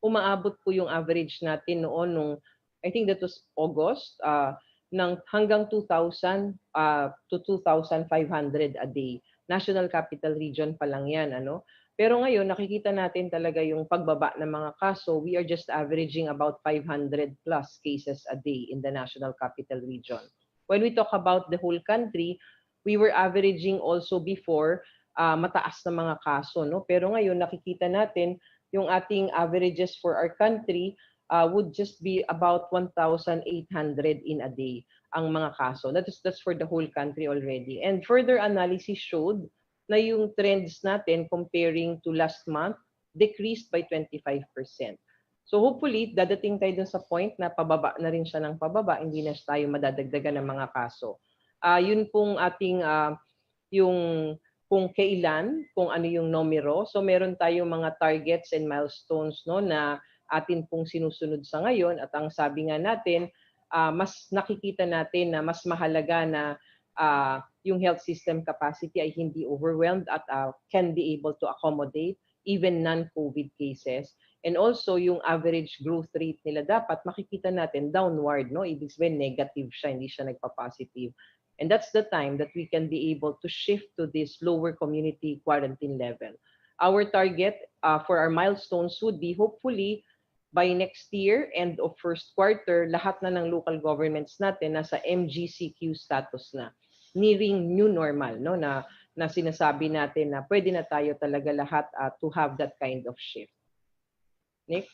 umaabot po yung average natin noon nung, I think that was August, ng hanggang 2,000 to 2,500 a day. National Capital Region pa lang yan, ano? Pero ngayon, nakikita natin talaga yung pagbaba ng mga kaso. We are just averaging about 500 plus cases a day in the National Capital Region. When we talk about the whole country, we were averaging also before mataas na mga kaso, no? Pero ngayon, nakikita natin yung ating averages for our country would just be about 1,800 in a day ang mga kaso. That's for the whole country already. And further analysis showed na yung trends natin comparing to last month decreased by 25%. So hopefully, dadating tayo dun sa point na pababa na rin siya ng pababa, hindi na tayo madadagdagan ng mga kaso. Yun pong ating yung kung kailan, kung ano yung numero. So meron tayong mga targets and milestones, no, na atin pong sinusunod sa ngayon, at ang sabi nga natin, mas nakikita natin na mas mahalaga na yung health system capacity ay hindi overwhelmed at can be able to accommodate even non-COVID cases. And also yung average growth rate nila dapat makikita natin downward, no? Ibig sabihin negative siya, hindi siya nagpa-positive. And that's the time that we can be able to shift to this lower community quarantine level. Our target for our milestones would be hopefully by next year, end of first quarter, lahat na ng local governments natin nasa MGCQ status na, nearing new normal, no, na sinasabi natin na pwede na tayo talaga lahat to have that kind of shift. Nick?